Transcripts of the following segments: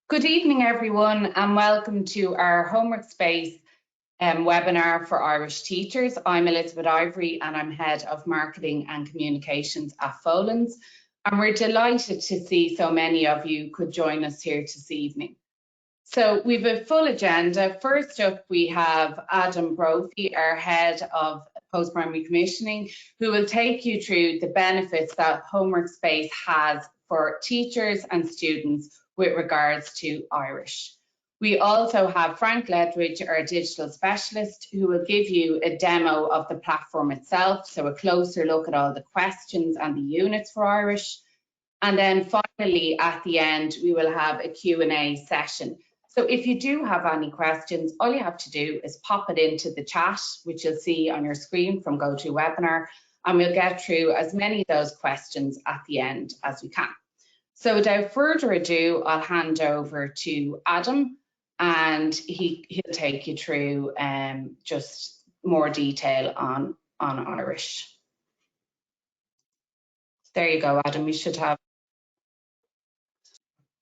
Good evening, everyone, and welcome to our Homework Space webinar for Irish teachers. I'm Elizabeth Ivory and I'm Head of Marketing and Communications at Folens. And we're delighted to see so many of you could join us here this evening. So we've a full agenda. First up, we have Adam Brophy, our Head of Post-Primary Commissioning, who will take you through the benefits that Homework Space has for teachers and students with regards to Irish. We also have Frank Ledridge, our digital specialist, who will give you a demo of the platform itself, so a closer look at all the questions and the units for Irish. And then finally, at the end, we will have a Q&A session. So if you do have any questions, all you have to do is pop it into the chat, which you'll see on your screen from GoToWebinar, and we'll get through as many of those questions at the end as we can. So without further ado, I'll hand over to Adam, and he'll take you through just more detail on Irish. There you go, Adam. You should have.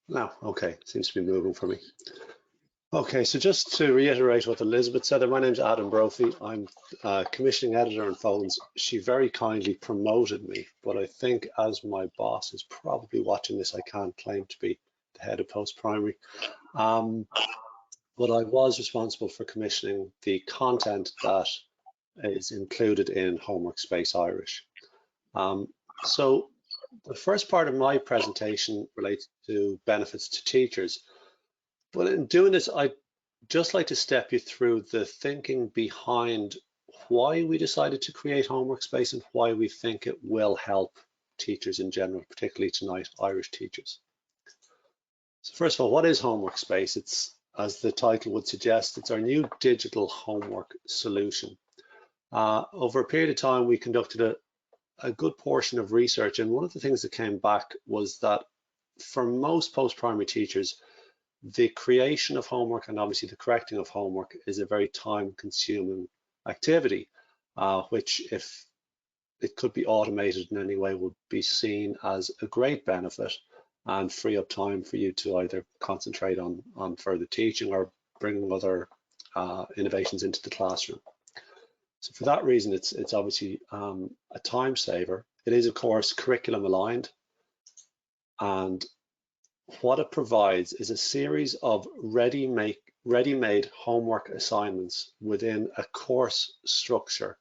No, okay, seems to be moving for me. Okay, so just to reiterate what Elizabeth said, my name's Adam Brophy. I'm commissioning editor in Folens. She very kindly promoted me, but I think as my boss is probably watching this, I can't claim to be the head of post-primary. But I was responsible for commissioning the content that is included in Homework Space Irish. So the first part of my presentation relates to benefits to teachers. But in doing this, I'd just like to step you through the thinking behind why we decided to create Homework Space and why we think it will help teachers in general, particularly tonight, Irish teachers. So first of all, what is Homework Space? It's, as the title would suggest, it's our new digital homework solution. Over a period of time, we conducted a good portion of research, and one of the things that came back was that for most post-primary teachers, the creation of homework and obviously the correcting of homework is a very time-consuming activity, which, if it could be automated in any way, would be seen as a great benefit and free up time for you to either concentrate on further teaching or bringing other innovations into the classroom. So for that reason, it's obviously a time saver. It is, of course, curriculum aligned, and what it provides is a series of ready-made homework assignments within a course structure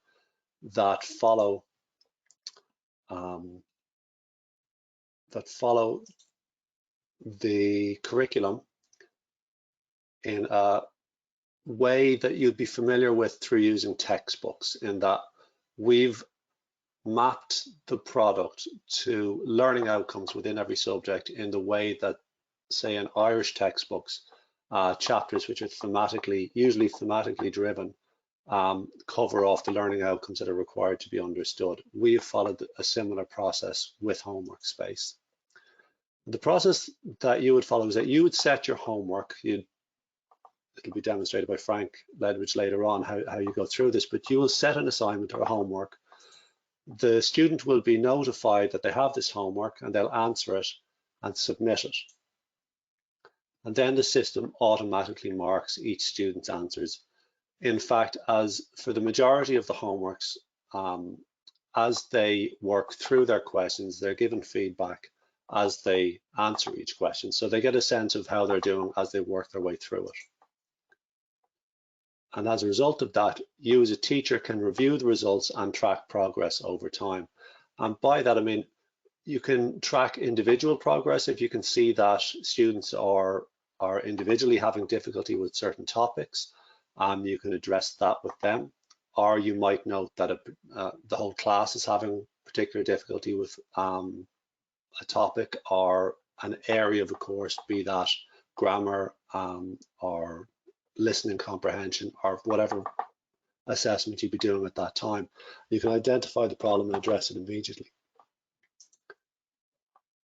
that follow the curriculum in a way that you'd be familiar with through using textbooks, in that we've mapped the product to learning outcomes within every subject in the way that, say, in Irish textbooks, chapters which are usually thematically driven, cover off the learning outcomes that are required to be understood. We have followed a similar process with Homework Space. The process that you would follow is that you would set your homework. It'll be demonstrated by Frank Ledridge later on how you go through this, but you will set an assignment or homework. The student will be notified that they have this homework and they'll answer it and submit it. And then the system automatically marks each student's answers. In fact, as for the majority of the homeworks, as they work through their questions, they're given feedback as they answer each question. So they get a sense of how they're doing as they work their way through it. And as a result of that, you as a teacher can review the results and track progress over time. And by that, I mean, you can track individual progress if you can see that students are individually having difficulty with certain topics. You can address that with them. Or you might note that the whole class is having particular difficulty with a topic or an area of a course, be that grammar or listening comprehension or whatever assessment you'd be doing at that time. You can identify the problem and address it immediately.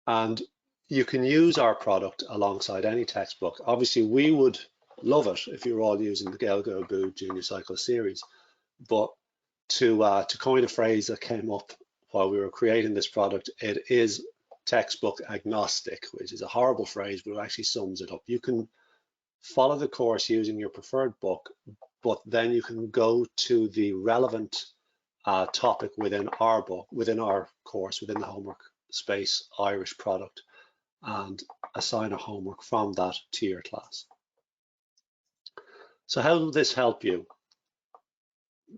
And you can use our product alongside any textbook. Obviously, we would love it if you're all using the Gaeilge Abú Junior Cycle series, but to coin a phrase that came up while we were creating this product, it is textbook agnostic, which is a horrible phrase, but it actually sums it up. You can follow the course using your preferred book, but then you can go to the relevant topic within our book, within our course, within the Homework Space Irish product, and assign a homework from that to your class. So how will this help you?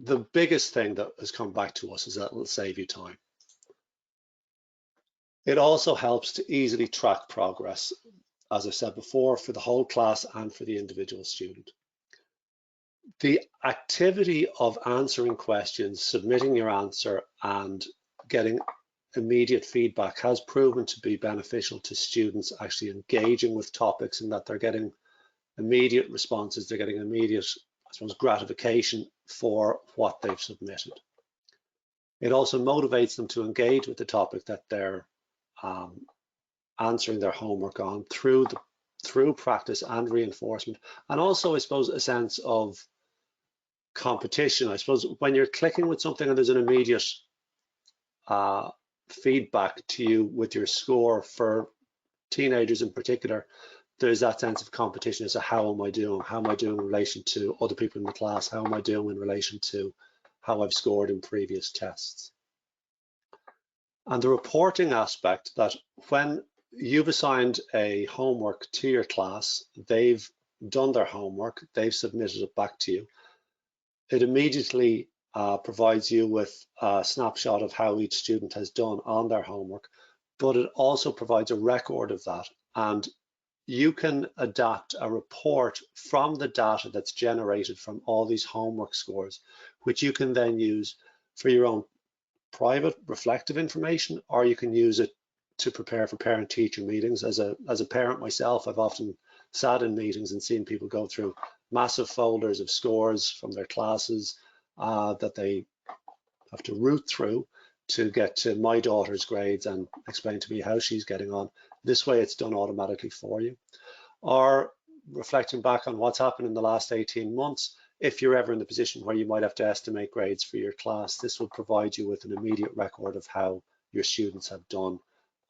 The biggest thing that has come back to us is that it will save you time. It also helps to easily track progress, as I said before, for the whole class and for the individual student. The activity of answering questions, submitting your answer, and getting immediate feedback has proven to be beneficial to students actually engaging with topics, in that they're getting immediate responses, they're getting immediate, I suppose, gratification for what they've submitted. It also motivates them to engage with the topic that they're answering their homework on through practice and reinforcement, and also, I suppose, a sense of competition. I suppose when you're clicking with something and there's an immediate feedback to you with your score, for teenagers in particular, there's that sense of competition as to how am I doing? How am I doing in relation to other people in the class? How am I doing in relation to how I've scored in previous tests? And the reporting aspect, that when you've assigned a homework to your class, they've done their homework, they've submitted it back to you, it immediately provides you with a snapshot of how each student has done on their homework, but it also provides a record of that. And you can adapt a report from the data that's generated from all these homework scores, which you can then use for your own private reflective information, or you can use it to prepare for parent-teacher meetings. As a parent myself, I've often sat in meetings and seen people go through massive folders of scores from their classes that they have to root through to get to my daughter's grades and explain to me how she's getting on. This way it's done automatically for you. Or reflecting back on what's happened in the last 18 months, if you're ever in the position where you might have to estimate grades for your class, this will provide you with an immediate record of how your students have done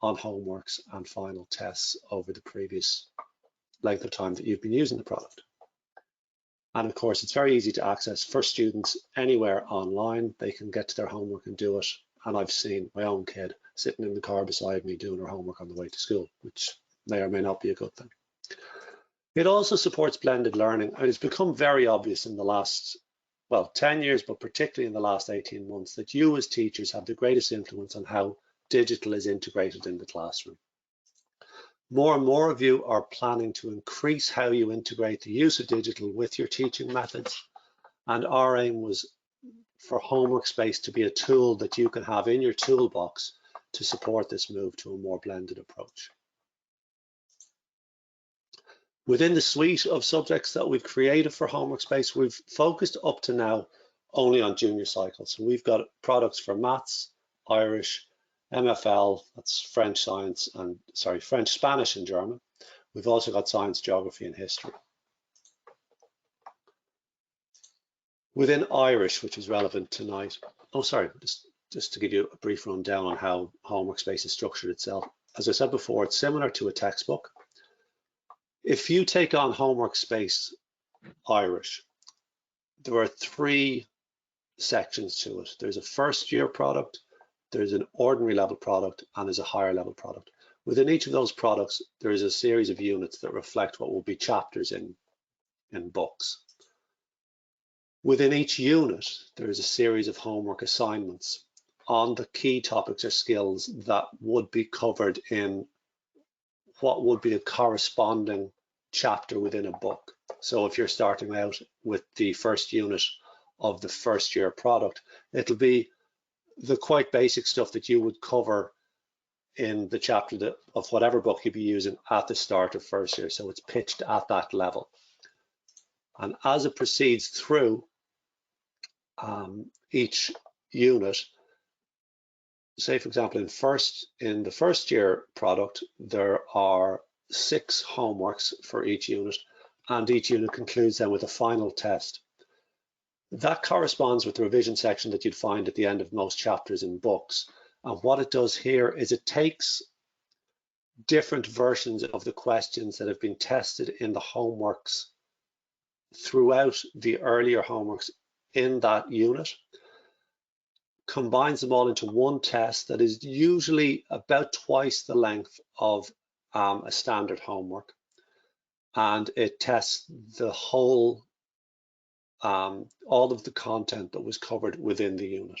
on homeworks and final tests over the previous length of time that you've been using the product. And of course, it's very easy to access for students anywhere online. They can get to their homework and do it. And I've seen my own kid sitting in the car beside me doing her homework on the way to school, which may or may not be a good thing. It also supports blended learning, and it's become very obvious in the last, well, 10 years, but particularly in the last 18 months, that you as teachers have the greatest influence on how digital is integrated in the classroom. More and more of you are planning to increase how you integrate the use of digital with your teaching methods, and our aim was for Homework Space to be a tool that you can have in your toolbox to support this move to a more blended approach. Within the suite of subjects that we've created for Homework Space, we've focused up to now only on junior cycles. So we've got products for maths, Irish, MFL, that's French, science, and French, Spanish, and German. We've also got science, geography, and history. Within Irish, which is relevant tonight, just to give you a brief rundown on how Homework Space is structured itself. As I said before, it's similar to a textbook. If you take on Homework Space Irish, there are 3 sections to it. There's a first year product, there's an ordinary level product, and there's a higher level product. Within each of those products, there is a series of units that reflect what will be chapters in books. Within each unit, there is a series of homework assignments on the key topics or skills that would be covered in what would be a corresponding chapter within a book. So if you're starting out with the first unit of the first year product, it'll be the quite basic stuff that you would cover in the chapter of whatever book you'd be using at the start of first year. So it's pitched at that level. And as it proceeds through each unit, say for example in the first year product, there are 6 homeworks for each unit, and each unit concludes then with a final test. That corresponds with the revision section that you'd find at the end of most chapters in books. And what it does here is it takes different versions of the questions that have been tested in the homeworks throughout the earlier homeworks in that unit, combines them all into one test that is usually about twice the length of a standard homework, and it tests the whole, all of the content that was covered within the unit.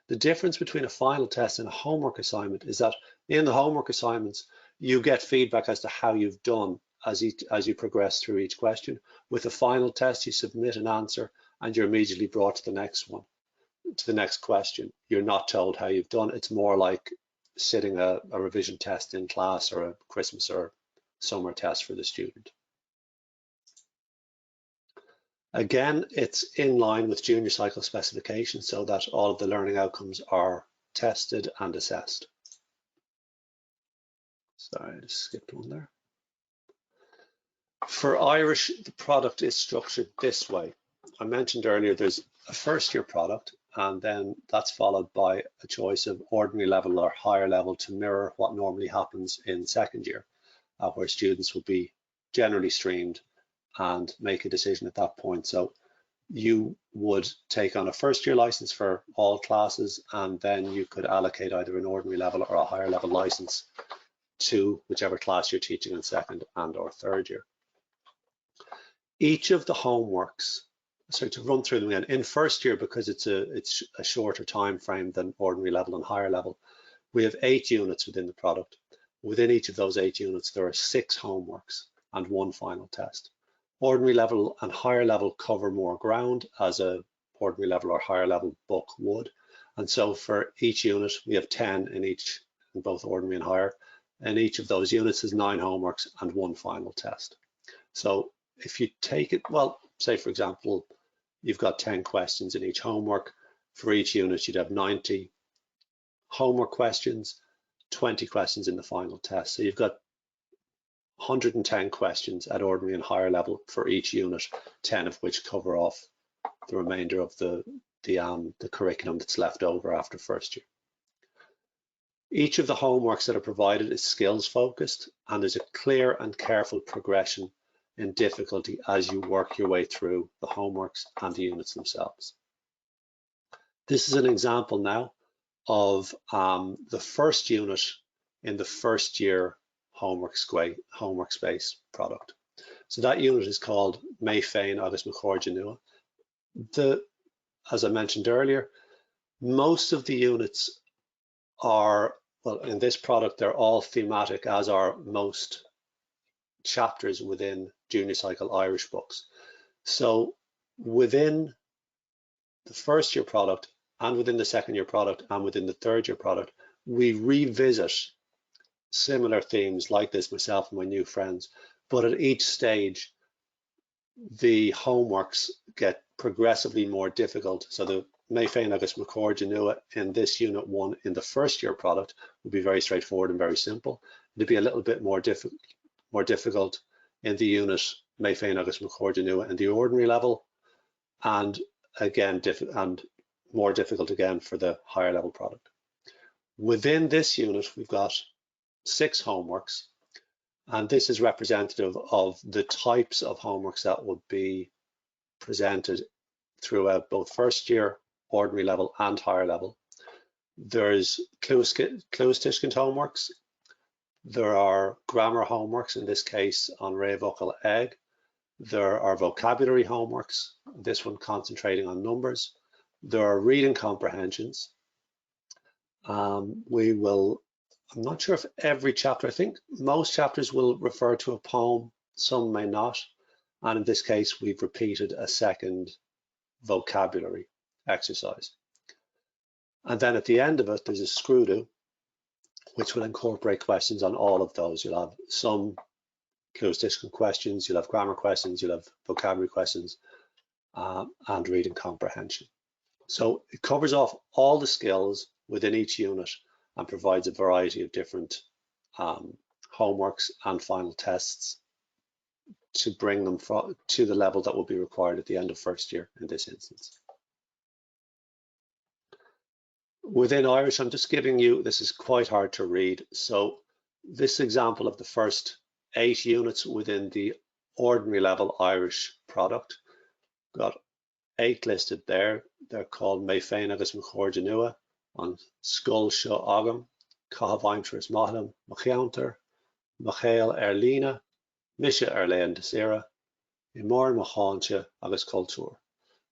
The difference between a final test and a homework assignment is that in the homework assignments, you get feedback as to how you've done as you progress through each question. With a final test, you submit an answer and you're immediately brought to the next one, to the next question. You're not told how you've done. It's more like sitting a revision test in class or a Christmas or summer test for the student. Again, it's in line with junior cycle specifications so that all of the learning outcomes are tested and assessed. Sorry, I just skipped one there. For Irish, the product is structured this way. I mentioned earlier there's a first year product, and then that's followed by a choice of ordinary level or higher level to mirror what normally happens in second year, where students will be generally streamed and make a decision at that point. So you would take on a first year license for all classes, and then you could allocate either an ordinary level or a higher level license to whichever class you're teaching in second and or third year. Each of the homeworks, so to run through them again, in first year, because it's a shorter time frame than ordinary level and higher level, we have 8 units within the product. Within each of those 8 units, there are 6 homeworks and 1 final test. Ordinary level and higher level cover more ground as a ordinary level or higher level book would. And so for each unit, we have 10 in both ordinary and higher. And each of those units is 9 homeworks and 1 final test. So if you take it, well, say for example, you've got 10 questions in each homework. For each unit, you'd have 90 homework questions, 20 questions in the final test. So you've got 110 questions at ordinary and higher level for each unit, 10 of which cover off the remainder of the curriculum that's left over after first year. Each of the homeworks that are provided is skills focused, and there's a clear and careful progression in difficulty as you work your way through the homeworks and the units themselves. This is an example now of the first unit in the first year homework space product. So that unit is called May Féin agus Macórja Nua. As I mentioned earlier, most of the units are, well, in this product, they're all thematic, as are most chapters within junior cycle Irish books. So within the first year product and within the second year product and within the third year product, we revisit similar themes like this, myself and my new friends, but at each stage, the homeworks get progressively more difficult. So the May Féin agus Macórja Nua in this unit 1 in the first year product will be very straightforward and very simple. It'll be a little bit more difficult in the unit May Féin agus Macórja Nua in the ordinary level, and again more difficult again for the higher level product. Within this unit, we've got 6 homeworks, and this is representative of the types of homeworks that would be presented throughout both first year, ordinary level and higher level. There's Cluastischkint homeworks. There are grammar homeworks, in this case on Réabhfocail Egg. There are vocabulary homeworks, this one concentrating on numbers. There are reading comprehensions. I'm not sure if every chapter, I think most chapters will refer to a poem, some may not. And in this case, we've repeated a second vocabulary exercise. And then at the end of it, there's a scrúdú, which will incorporate questions on all of those. You'll have some Cluastischkint questions, you'll have grammar questions, you'll have vocabulary questions, and reading comprehension. So it covers off all the skills within each unit and provides a variety of different homeworks and final tests to bring them to the level that will be required at the end of first year in this instance. Within Irish, I'm just giving you, this is quite hard to read, so this example of the first 8 units within the ordinary level Irish product. Got 8 listed there. They're called Mé Féin agus Mo Chóide Nua, on Scoil Seo Agam, Cahabaimtris Mahalam, Macheantar, Machéal Lína, Misha Leon Desira, Imor Machancha agus Culture.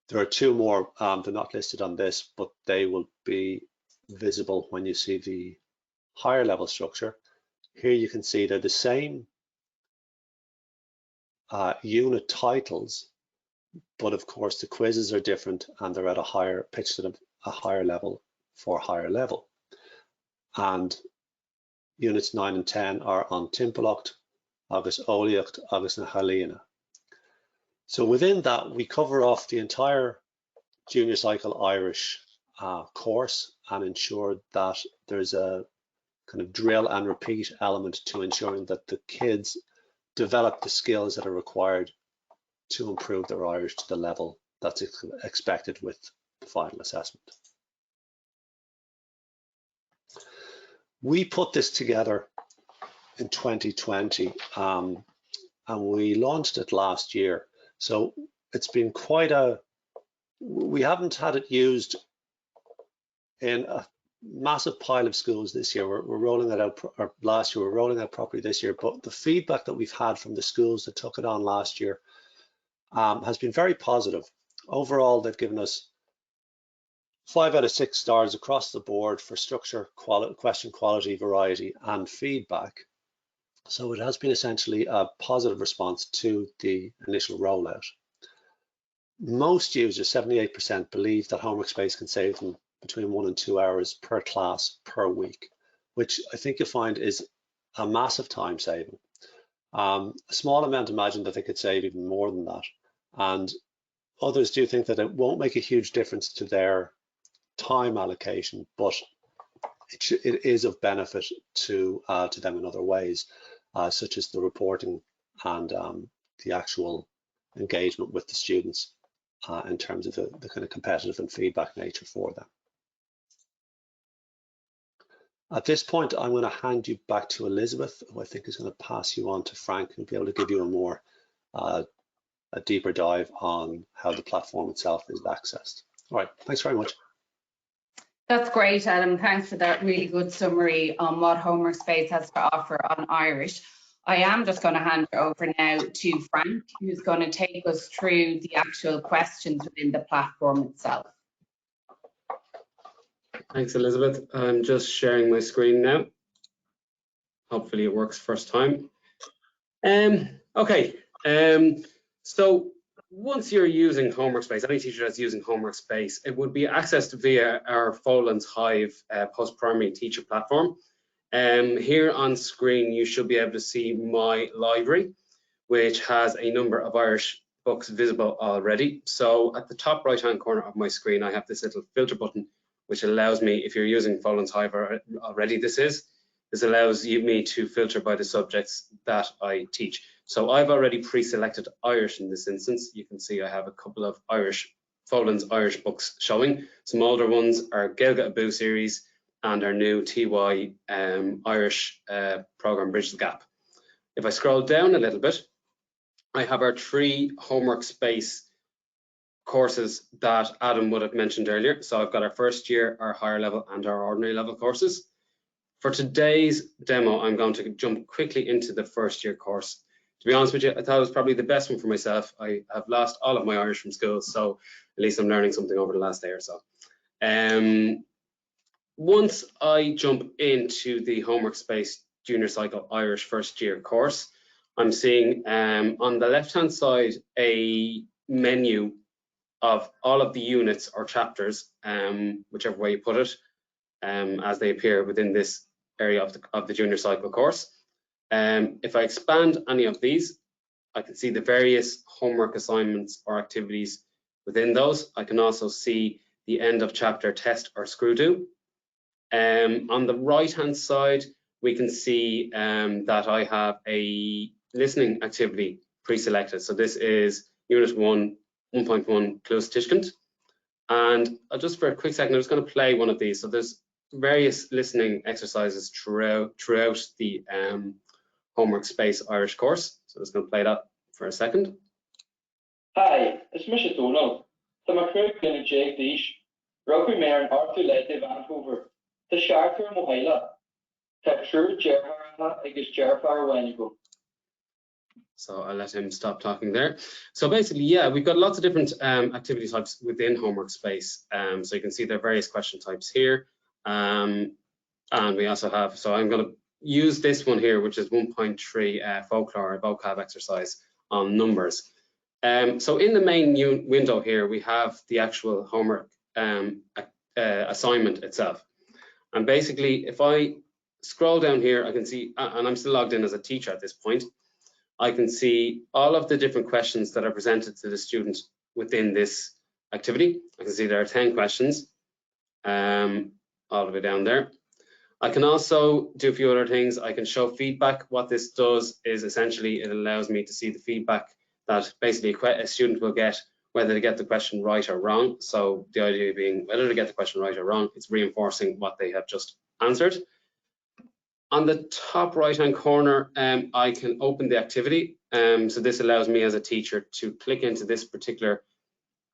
There are 2 more, they're not listed on this, but they will be visible when you see the higher level structure. Here you can see they're the same unit titles, but of course the quizzes are different and they're at a higher pitch, at a higher level for higher level. And units 9 and 10 are on Timpalacht, agus Óliacht, agus na Halína. So within that, we cover off the entire junior cycle Irish course and ensure that there's a kind of drill and repeat element to ensuring that the kids develop the skills that are required to improve their Irish to the level that's expected with the final assessment. We put this together in 2020 and we launched it last year. So it's been quite we haven't had it used in a massive pile of schools this year. We're rolling it out, or last year, we're rolling out properly this year, but the feedback that we've had from the schools that took it on last year has been very positive. Overall, they've given us 5 out of 6 stars across the board for structure, question quality, variety, and feedback. So it has been essentially a positive response to the initial rollout. Most users, 78%, believe that Homework Space can save them between 1 and 2 hours per class per week, which I think you'll find is a massive time saving. A small amount imagine that they could save even more than that. And others do think that it won't make a huge difference to their time allocation, but it is of benefit to them in other ways, such as the reporting and the actual engagement with the students in terms of the kind of competitive and feedback nature for them. At this point, I'm going to hand you back to Elizabeth, who I think is going to pass you on to Frank, who'll be able to give you a more a deeper dive on how the platform itself is accessed. All right, thanks very much. That's great, Adam. Thanks for that really good summary on what Homework Space has to offer on Irish. I am just going to hand it over now to Frank, who's going to take us through the actual questions within the platform itself. Thanks, Elizabeth. I'm just sharing my screen now. Hopefully it works first time. Okay, so once you're using Homework Space, any teacher that's using Homework Space, it would be accessed via our Folens Hive post-primary teacher platform. Here on screen, you should be able to see my library, which has a number of Irish books visible already. So at the top right-hand corner of my screen, I have this little filter button, which allows me, if you're using Folens Hive already, this allows me to filter by the subjects that I teach. So I've already pre-selected Irish in this instance. You can see I have a couple of Folens Irish books showing. Some older ones are Gaeilge Abu series and our new TY Irish program Bridge the Gap. If I scroll down a little bit, I have our 3 Homework Space courses that Adam would have mentioned earlier. So I've got our first year, our higher level and our ordinary level courses. For today's demo, I'm going to jump quickly into the first year course. To be honest with you, I thought it was probably the best one for myself. I have lost all of my Irish from school, so at least I'm learning something over the last day or so. Once I jump into the Homework Space Junior Cycle Irish first year course, I'm seeing on the left-hand side a menu of all of the units or chapters, whichever way you put it, as they appear within this area of the Junior Cycle course. If I expand any of these, I can see the various homework assignments or activities within those. I can also see the end of chapter test or screw do. On the right-hand side, we can see that I have a listening activity pre-selected. So this is Unit 1, 1.1 Close Tishkent. And just for a quick second, I'm just going to play one of these. So there's various listening exercises throughout the Homework Space Irish course. So I'm just going to play that for a second. Hi, it's Mr. Donald. Tá mar cruig in Jake Dish. Rugby Mayor and Arthur led to Vancouver. The Sharper Mohila. Tá true Gerhard against Gerfar when you go. So I'll let him stop talking there. So basically, yeah, we've got lots of different activity types within Homework Space. So you can see there are various question types here. And we also have, so I'm going to use this one here, which is 1.3 folklore vocab exercise on numbers. So in the main window here, we have the actual homework assignment itself. And basically, if I scroll down here, I can see, and I'm still logged in as a teacher at this point, I can see all of the different questions that are presented to the student within this activity. I can see there are 10 questions, all the way down there. I can also do a few other things. I can show feedback. What this does is essentially it allows me to see the feedback that basically a student will get, whether they get the question right or wrong. So the idea being whether they get the question right or wrong, it's reinforcing what they have just answered. On the top right-hand corner, I can open the activity. So this allows me as a teacher to click into this particular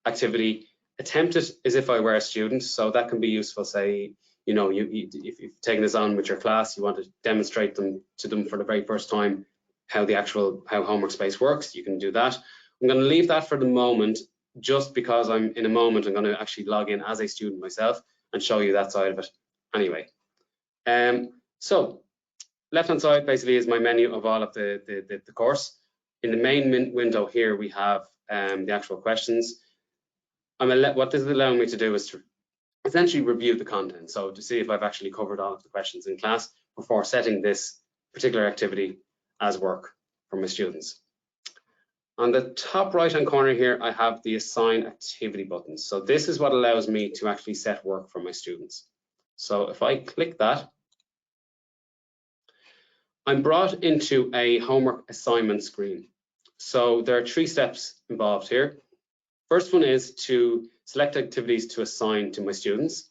activity, attempt it as if I were a student. So that can be useful, say, you know, if you've taken this on with your class, you want to demonstrate to them for the very first time how Homework Space works, you can do that. I'm going to leave that for the moment, just because in a moment I'm going to actually log in as a student myself and show you that side of it anyway. So left-hand side basically is my menu of all of the course. In the main window here, we have the actual questions. What this is allowing me to do is to essentially review the content. So to see if I've actually covered all of the questions in class before setting this particular activity as work for my students. On the top right-hand corner here, I have the Assign Activity button. So this is what allows me to actually set work for my students. So if I click that, I'm brought into a homework assignment screen. So there are 3 steps involved here. First one is to select activities to assign to my students.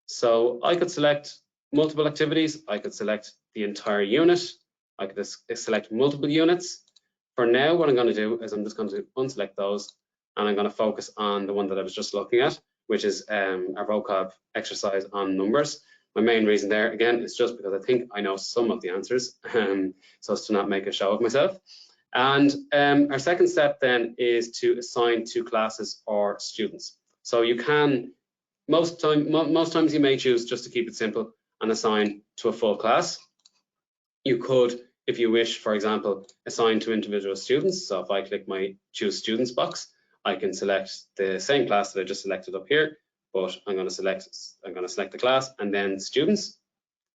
So I could select multiple activities. I could select the entire unit. I could select multiple units. For now, what I'm going to do is I'm just going to unselect those, and I'm going to focus on the one that I was just looking at, which is our vocab exercise on numbers. My main reason there, again, is just because I think I know some of the answers, so as to not make a show of myself. And our second step then is to assign to classes or students. So you can, most times you may choose just to keep it simple and assign to a full class. You could, if you wish, for example, assign to individual students. So if I click my Choose Students box, I can select the same class that I just selected up here, but I'm going to select the class and then students.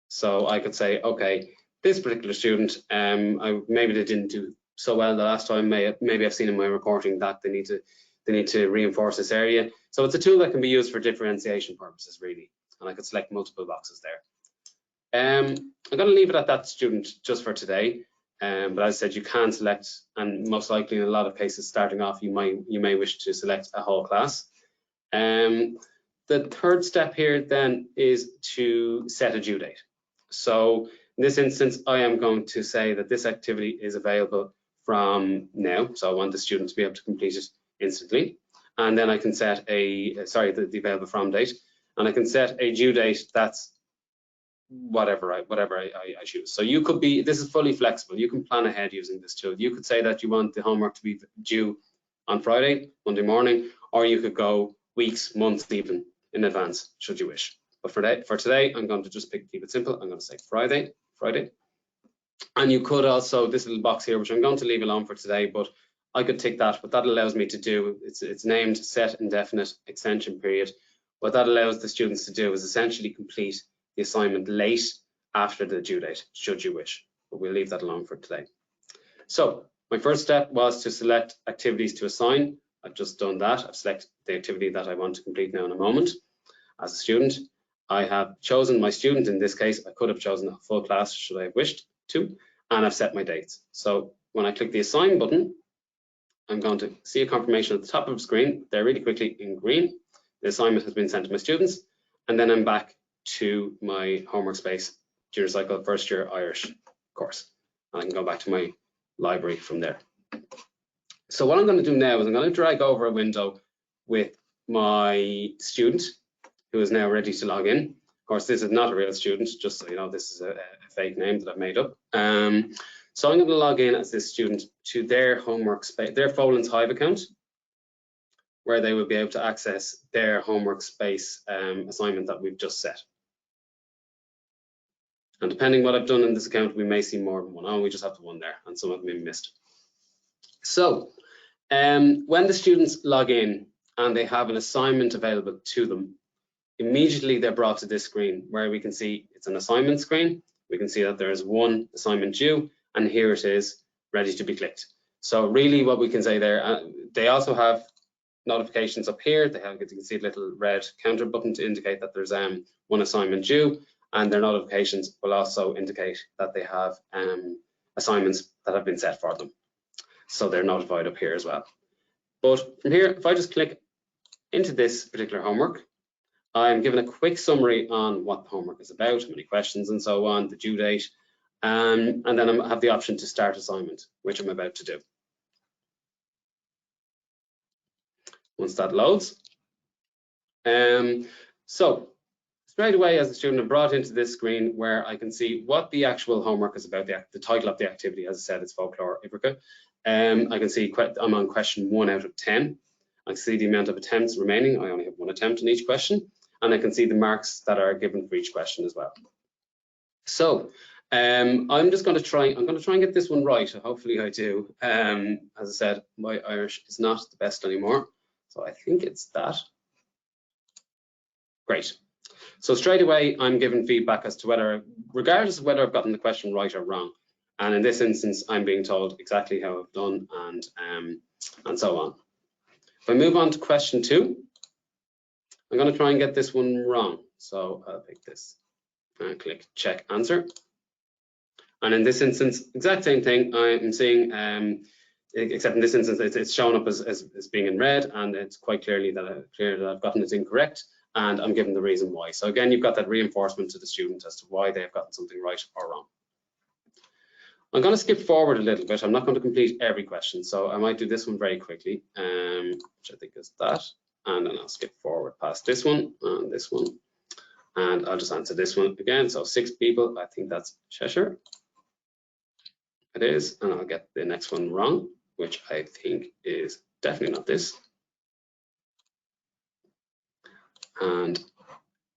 So I could say, okay, this particular student, maybe they didn't do so well the last time. Maybe I've seen in my recording that they need to reinforce this area. So it's a tool that can be used for differentiation purposes, really. And I could select multiple boxes there. I'm going to leave it at that student just for today. But as I said, you can select, and most likely in a lot of cases starting off, you may wish to select a whole class. The third step here then is to set a due date. So in this instance, I am going to say that this activity is available from now. So I want the student to be able to complete it instantly. And then I can set the available from date, and I can set a due date that's whatever I choose. So you could be, this is fully flexible. You can plan ahead using this tool. You could say that you want the homework to be due on Friday, Monday morning, or you could go weeks, months even in advance, should you wish. But for today, I'm going to just keep it simple. I'm going to say Friday. And you could also, this little box here, which I'm going to leave alone for today, but I could tick that. What that allows me to do, it's named Set Indefinite Extension Period. What that allows the students to do is essentially complete the assignment late after the due date, should you wish. But we'll leave that alone for today. So my first step was to select activities to assign. I've just done that. I've selected the activity that I want to complete now in a moment. As a student, I have chosen my student. In this case, I could have chosen a full class should I have wished to, and I've set my dates. So when I click the Assign button, I'm going to see a confirmation at the top of the screen there really quickly in green. The assignment has been sent to my students, and then I'm back to my homework space junior cycle first year Irish course. And I can go back to my library from there. So what I'm going to do now is I'm going to drag over a window with my student who is now ready to log in. Of course, this is not a real student, just so you know, this is a fake name that I've made up. So I'm going to log in as this student to their homework space, their Folens Hive account, where they will be able to access their homework space assignment that we've just set. And depending what I've done in this account, we may see more than one. Oh, we just have the one there, and some have been missed. So when the students log in and they have an assignment available to them, immediately they're brought to this screen where we can see it's an assignment screen. We can see that there is one assignment due, and here it is, ready to be clicked. So really what we can say there, they also have notifications up here. They have, you can see a little red counter button to indicate that there's one assignment due, and their notifications will also indicate that they have assignments that have been set for them. So they're notified up here as well. But from here, if I just click into this particular homework, I'm given a quick summary on what the homework is about, how many questions and so on, the due date, and then I have the option to start assignment, which I'm about to do. Once that loads, so straight away as a student, I'm brought into this screen where I can see what the actual homework is about, the title of the activity. As I said, it's Folklore Ibrica. I can see I'm on question 1 out of 10. I can see the amount of attempts remaining. I only have 1 attempt in each question, and I can see the marks that are given for each question as well. So I'm going to try and get this one right. Hopefully I do. As I said, my Irish is not the best anymore, so I think it's that. Great. So straight away, I'm given feedback as to whether, regardless of whether I've gotten the question right or wrong. And in this instance, I'm being told exactly how I've done and so on. If I move on to question 2, I'm going to try and get this one wrong. So I'll pick this and click check answer. And in this instance, exact same thing. I'm seeing, except in this instance, it's shown up as being in red, and it's quite clear that I've gotten it incorrect, and I'm given the reason why. So again, you've got that reinforcement to the student as to why they've gotten something right or wrong. I'm going to skip forward a little bit. I'm not going to complete every question, so I might do this one very quickly, which I think is that, and then I'll skip forward past this one and this one, and I'll just answer this one again. So 6 people, I think that's Cheshire. It is, and I'll get the next one wrong, which I think is definitely not this. And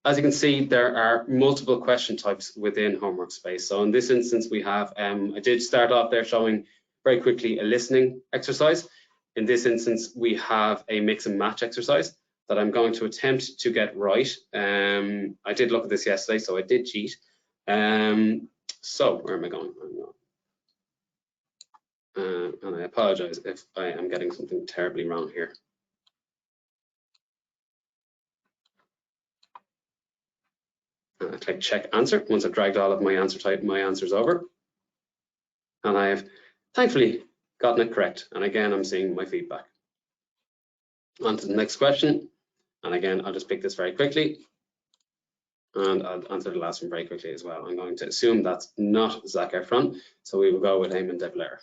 as you can see, there are multiple question types within homework space. So in this instance, we have, I did start off there showing very quickly a listening exercise. In this instance, we have a mix and match exercise that I'm going to attempt to get right. I did look at this yesterday, so I did cheat. So where am I going? And I apologize if I am getting something terribly wrong here. I click check answer once I've dragged all of my answers over, and I have thankfully gotten it correct. And again, I'm seeing my feedback. On to the next question, and again, I'll just pick this very quickly, and I'll answer the last one very quickly as well. I'm going to assume that's not Zac Efron, so we will go with Eamon de Valera.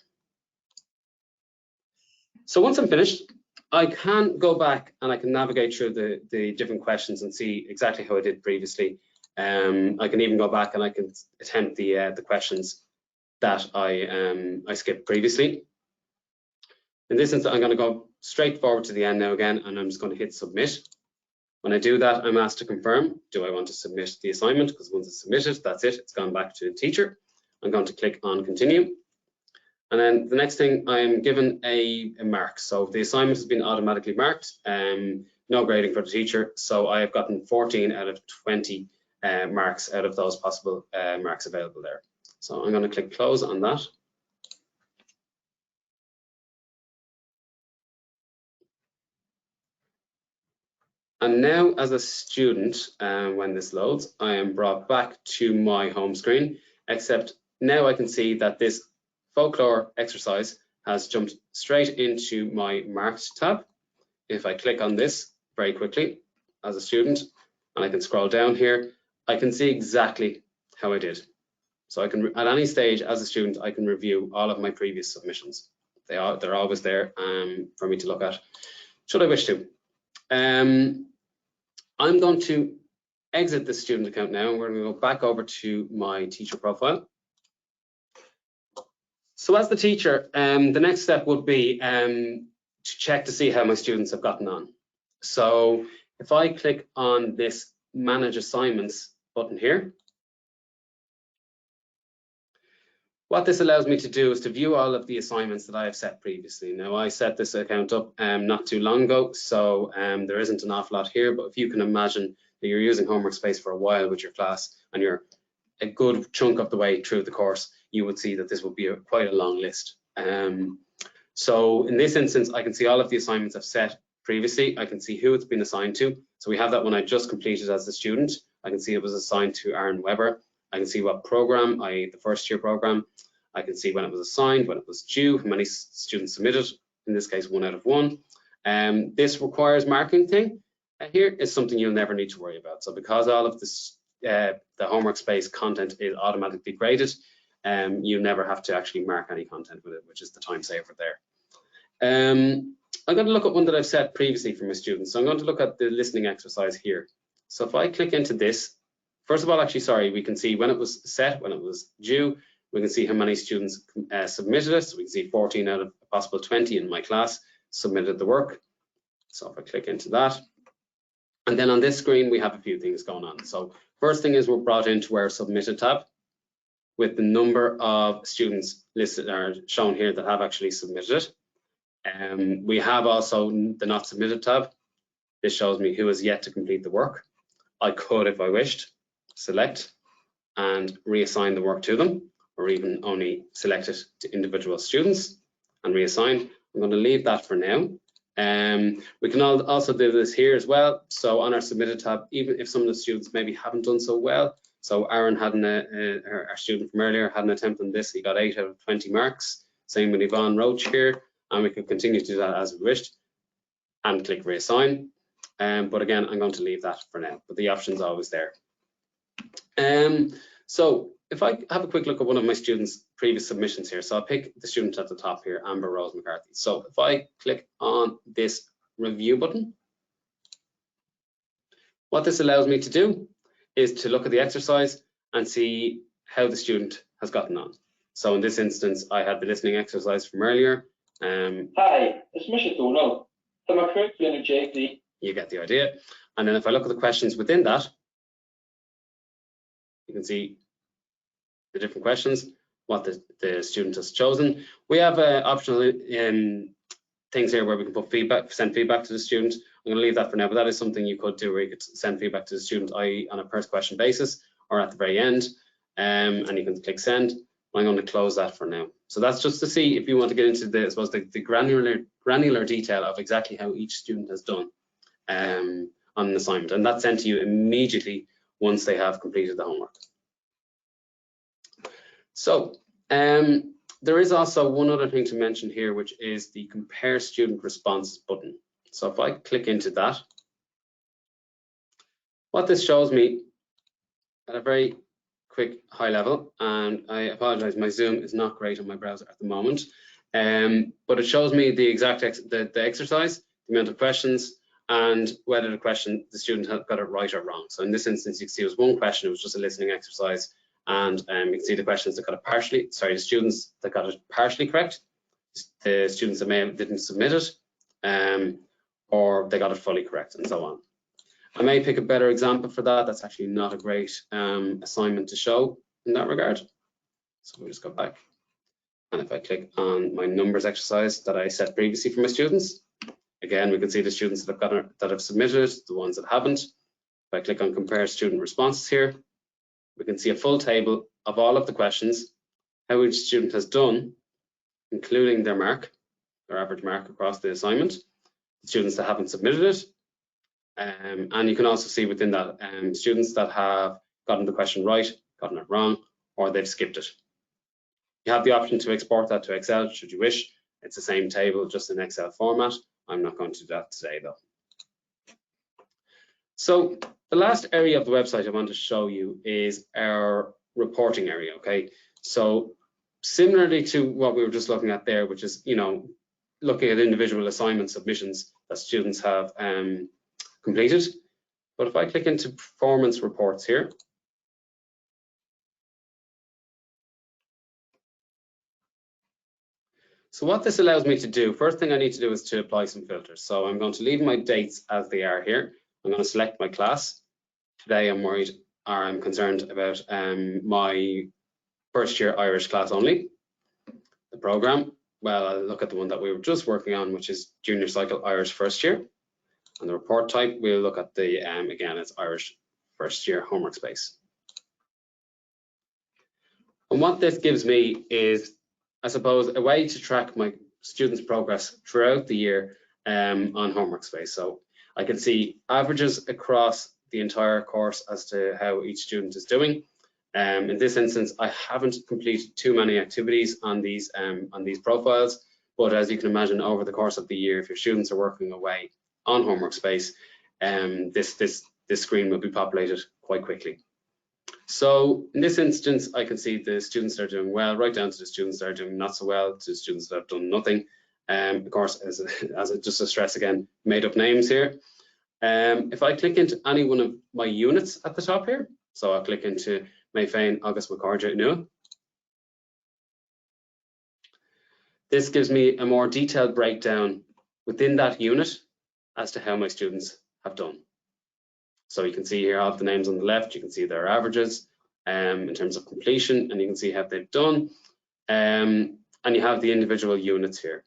So once I'm finished, I can go back and I can navigate through the different questions and see exactly how I did previously. I can even go back and I can attempt the questions that I skipped previously. In this instance, I'm going to go straight forward to the end now again, and I'm just going to hit submit. When I do that, I'm asked to confirm, do I want to submit the assignment? Because once it's submitted, that's it, it's gone back to the teacher. I'm going to click on continue. And then the next thing, I'm given a mark. So the assignment has been automatically marked, no grading for the teacher. So I have gotten 14 out of 20 marks out of those possible marks available there. So I'm going to click close on that. And now as a student, when this loads, I am brought back to my home screen, except now I can see that this folklore exercise has jumped straight into my marked tab. If I click on this very quickly as a student, and I can scroll down here, I can see exactly how I did. So I can, at any stage as a student, I can review all of my previous submissions. They're always there for me to look at, should I wish to. I'm going to exit the student account now, and we're going to go back over to my teacher profile. So as the teacher, the next step would be to check to see how my students have gotten on. So if I click on this Manage Assignments button here, what this allows me to do is to view all of the assignments that I have set previously. Now, I set this account up not too long ago, so there isn't an awful lot here, but if you can imagine that you're using Homework Space for a while with your class and you're a good chunk of the way through the course, you would see that this would be quite a long list. So in this instance, I can see all of the assignments I've set previously. I can see who it's been assigned to. So we have that one I just completed as a student. I can see it was assigned to Aaron Weber. I can see what program, the first year program. I can see when it was assigned, when it was due, how many students submitted, in this case 1 out of 1. This requires marking thing here is something you'll never need to worry about. So because all of this, the Homework Space content is automatically graded, you never have to actually mark any content with it, which is the time saver there. I'm going to look at one that I've set previously for my students. So I'm going to look at the listening exercise here. So if I click into this, first of all, actually, sorry, we can see when it was set, when it was due. We can see how many students submitted it. So we can see 14 out of a possible 20 in my class submitted the work. So if I click into that, and then on this screen, we have a few things going on. So first thing is we're brought into our submitted tab with the number of students listed or shown here that have actually submitted it. We have also the not submitted tab. This shows me who has yet to complete the work. I could, if I wished, select and reassign the work to them, or even only select it to individual students and reassign. I'm going to leave that for now. We can also do this here as well. So on our submitted tab, even if some of the students maybe haven't done so well. So Aaron had our student from earlier had an attempt on this. He got 8 out of 20 marks. Same with Yvonne Roach here. And we could continue to do that as we wished and click reassign. But again, I'm going to leave that for now, but the option's always there. So if I have a quick look at one of my students' previous submissions here, so I'll pick the student at the top here, Amber Rose McCarthy. So if I click on this review button, what this allows me to do is to look at the exercise and see how the student has gotten on. So in this instance, I had the listening exercise from earlier. Hi, it's Mr. Donald. You get the idea. And then if I look at the questions within that, you can see the different questions, what the student has chosen. We have optional things here where we can put feedback, send feedback to the student. I'm going to leave that for now, but that is something you could do where you could send feedback to the student, i.e. on a per question basis or at the very end, and you can click send. I'm going to close that for now. So that's just to see if you want to get into the, I suppose, the granular detail of exactly how each student has done on an assignment, and that's sent to you immediately once they have completed the homework. So there is also one other thing to mention here, which is the compare student responses button. So if I click into that, what this shows me at a very quick high level, and I apologize, my Zoom is not great on my browser at the moment, but it shows me the exact the exercise, the amount of questions, and whether the student had got it right or wrong. So in this instance, you can see it was one question, it was just a listening exercise, and you can see the questions that got it partially, sorry, the students that got it partially correct, the students that didn't submit it, or they got it fully correct, and so on. I may pick a better example for that. That's actually not a great assignment to show in that regard. So we'll just go back. And if I click on my numbers exercise that I set previously for my students, again, we can see the students that have submitted, the ones that haven't. If I click on compare student responses here, we can see a full table of all of the questions, how each student has done, including their mark, their average mark across the assignment, the students that haven't submitted it, and you can also see within that students that have gotten the question right, gotten it wrong, or they've skipped it. You have the option to export that to Excel should you wish. It's the same table, just in Excel format. I'm not going to do that today though. So the last area of the website I want to show you is our reporting area, okay? So similarly to what we were just looking at there, which is, looking at individual assignment submissions that students have completed. But if I click into performance reports here, so what this allows me to do, first thing I need to do is to apply some filters. So I'm going to leave my dates as they are here. I'm going to select my class. Today I'm concerned about my first year Irish class only. The program, well, I'll look at the one that we were just working on, which is Junior Cycle Irish first year. And the report type, we'll look at the, again, it's Irish first year homework space. And what this gives me is, I suppose, a way to track my students' progress throughout the year on homework space. So I can see averages across the entire course as to how each student is doing. In this instance, I haven't completed too many activities on these profiles, but as you can imagine, over the course of the year, if your students are working away on homework space, this screen will be populated quite quickly. So in this instance, I can see the students that are doing well, right down to the students that are doing not so well, to the students that have done nothing. Of course, just to stress again, made up names here. If I click into any one of my units at the top here, so I'll click into Mayfain August McCarja Nua. This gives me a more detailed breakdown within that unit as to how my students have done. So you can see here, I have the names on the left, you can see their averages in terms of completion, and you can see how they've done. And you have the individual units here.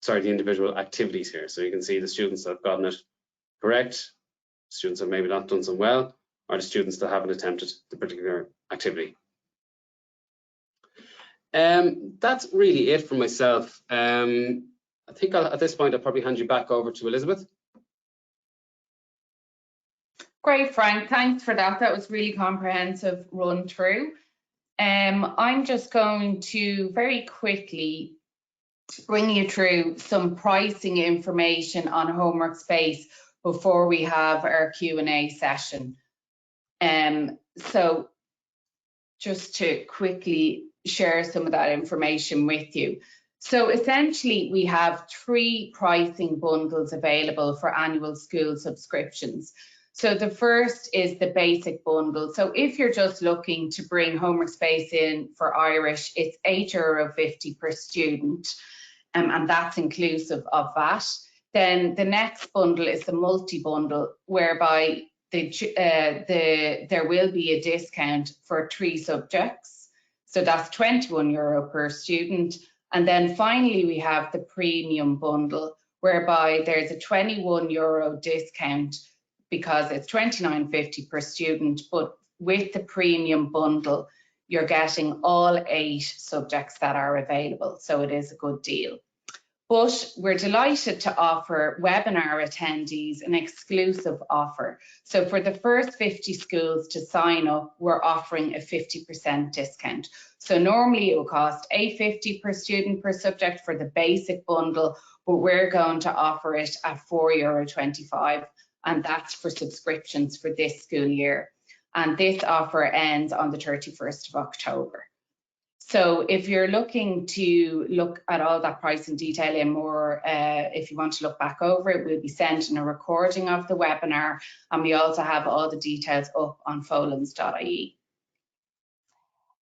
Sorry, the individual activities here. So you can see the students that have gotten it correct, students that maybe not done so well, or the students that haven't attempted the particular activity. That's really it for myself. I think at this point, I'll probably hand you back over to Elizabeth. Great, Frank, thanks for that. That was really comprehensive run through. I'm just going to very quickly bring you through some pricing information on homework space before we have our Q&A session. So just to quickly share some of that information with you. So essentially, we have 3 pricing bundles available for annual school subscriptions. So the first is the basic bundle. So if you're just looking to bring homework space in for Irish, it's €8.50 per student, and that's inclusive of VAT. Then the next bundle is the multi-bundle, whereby there will be a discount for 3 subjects. So that's €21 per student. And then finally, we have the premium bundle, whereby there's a €21 discount because it's €29.50 per student, but with the premium bundle, you're getting all 8 subjects that are available. So it is a good deal. But we're delighted to offer webinar attendees an exclusive offer. So for the first 50 schools to sign up, we're offering a 50% discount. So normally it will cost $8.50 per student per subject for the basic bundle, but we're going to offer it at €4.25, and that's for subscriptions for this school year. And this offer ends on the 31st of October. So if you're looking to look at all that price in detail and more, if you want to look back over it, we'll be sending a recording of the webinar, and we also have all the details up on folens.ie.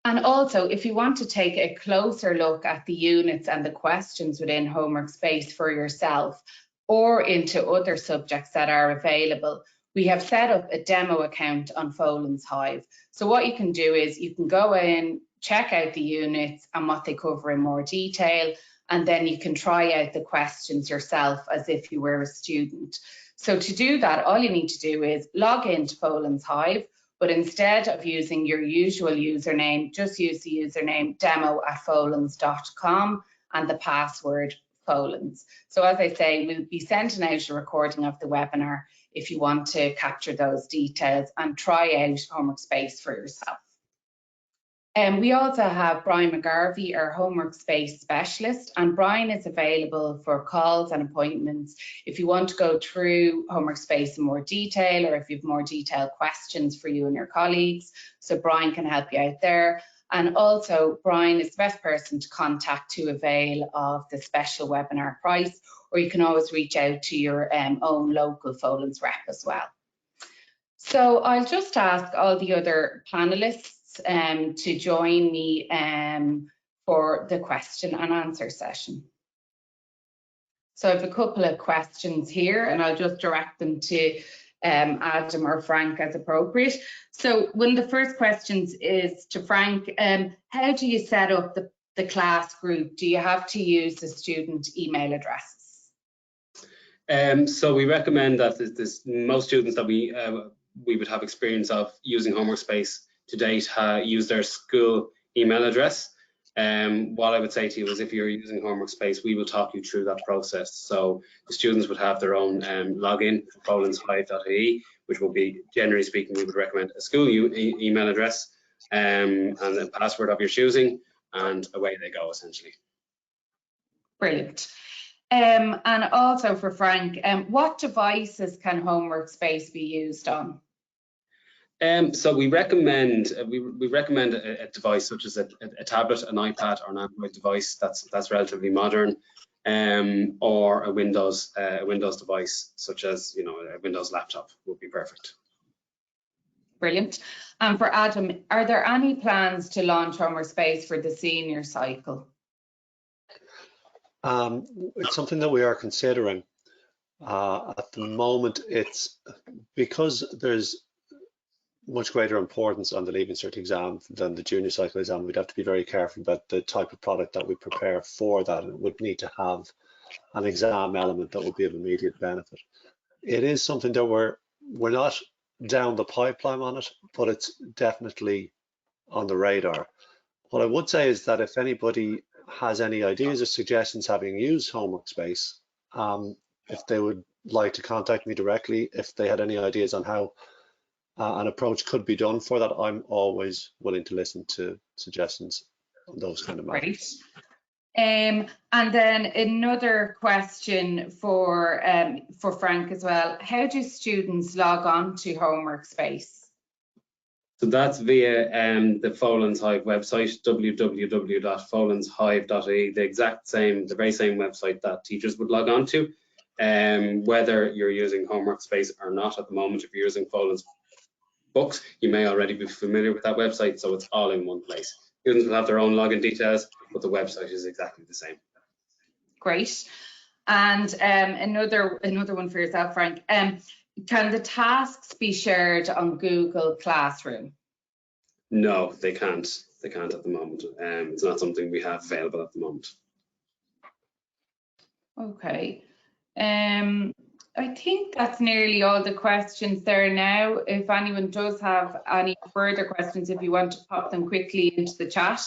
And also, if you want to take a closer look at the units and the questions within homework space for yourself or into other subjects that are available, we have set up a demo account on Folens Hive. So what you can do is you can go in, check out the units and what they cover in more detail, and then you can try out the questions yourself as if you were a student. So to do that, all you need to do is log into Folens Hive, but instead of using your usual username, just use the username demo@folens.com and the password Folens. So as I say, we'll be sending out a recording of the webinar if you want to capture those details and try out homework space for yourself. We also have Brian McGarvey, our homework space specialist, and Brian is available for calls and appointments if you want to go through homework space in more detail, or if you have more detailed questions for you and your colleagues. So Brian can help you out there. And also Brian is the best person to contact to avail of the special webinar price, or you can always reach out to your own local Folens rep as well. So I'll just ask all the other panelists to join me for the question and answer session. So I have a couple of questions here, and I'll just direct them to Adam or Frank as appropriate. So one of the first questions is to Frank. How do you set up the class group? Do you have to use the student email addresses? So we recommend that most students that we would have experience of using homework space to date use their school email address. What I would say to you is, if you're using homework space, we will talk you through that process. So the students would have their own login for folenshive.ie, which will be, generally speaking, we would recommend a school email address and a password of your choosing, and away they go, essentially. Brilliant. And also for Frank, what devices can homework space be used on? So we recommend a device such as a tablet, an iPad, or an Android device that's relatively modern, or a Windows device such as, you know, a Windows laptop would be perfect. Brilliant. And for Adam, are there any plans to launch homework space for the senior cycle? It's something that we are considering. At the moment, it's because there's much greater importance on the Leaving Cert exam than the junior cycle exam. We'd have to be very careful about the type of product that we prepare for that. It would need to have an exam element that would be of immediate benefit. It is something that we're not down the pipeline on it, but it's definitely on the radar. What I would say is that if anybody has any ideas or suggestions, having used homework space, if they would like to contact me directly, if they had any ideas on how an approach could be done for that, I'm always willing to listen to suggestions on those kind of matters. Great. And then another question for Frank as well. How do students log on to homework space? So that's via the Folens Hive website, www.folenshive.ie, the very same website that teachers would log on to. Whether you're using homework space or not at the moment, if you're using Folens Books, you may already be familiar with that website, so it's all in one place. Students will have their own login details, but the website is exactly the same. Great. And another one for yourself, Frank. Can the tasks be shared on Google Classroom? No, they can't. They can't at the moment. It's not something we have available at the moment. Okay. I think that's nearly all the questions there now. If anyone does have any further questions, if you want to pop them quickly into the chat.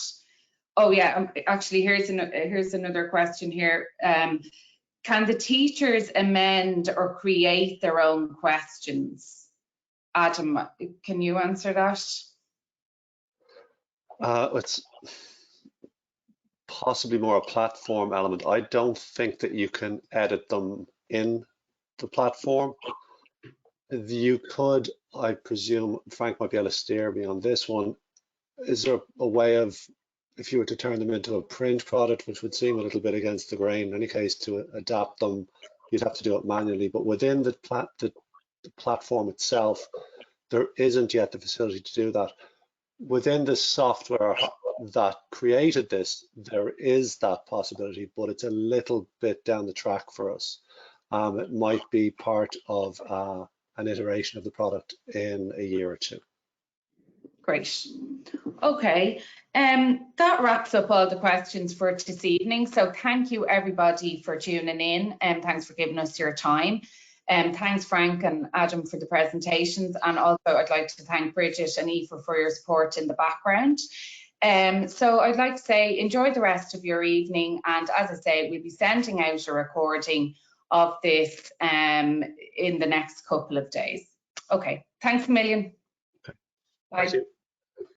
Oh yeah, actually here's another question here. Can the teachers amend or create their own questions? Adam, can you answer that? It's possibly more a platform element. I don't think that you can edit them in the platform. You could, I presume, Frank might be able to steer me on this one. Is there a way of, if you were to turn them into a print product, which would seem a little bit against the grain in any case, to adapt them, you'd have to do it manually. But within the platform itself, there isn't yet the facility to do that. Within the software that created this, there is that possibility, but it's a little bit down the track for us. It might be part of an iteration of the product in a year or two. Great. Okay. That wraps up all the questions for this evening. So thank you everybody for tuning in, and thanks for giving us your time. Thanks Frank and Adam for the presentations, and also I'd like to thank Bridget and Aoife for your support in the background. So I'd like to say enjoy the rest of your evening, and as I say, we'll be sending out a recording of this in the next couple of days. Okay, thanks a million. Okay. Bye. Thank you.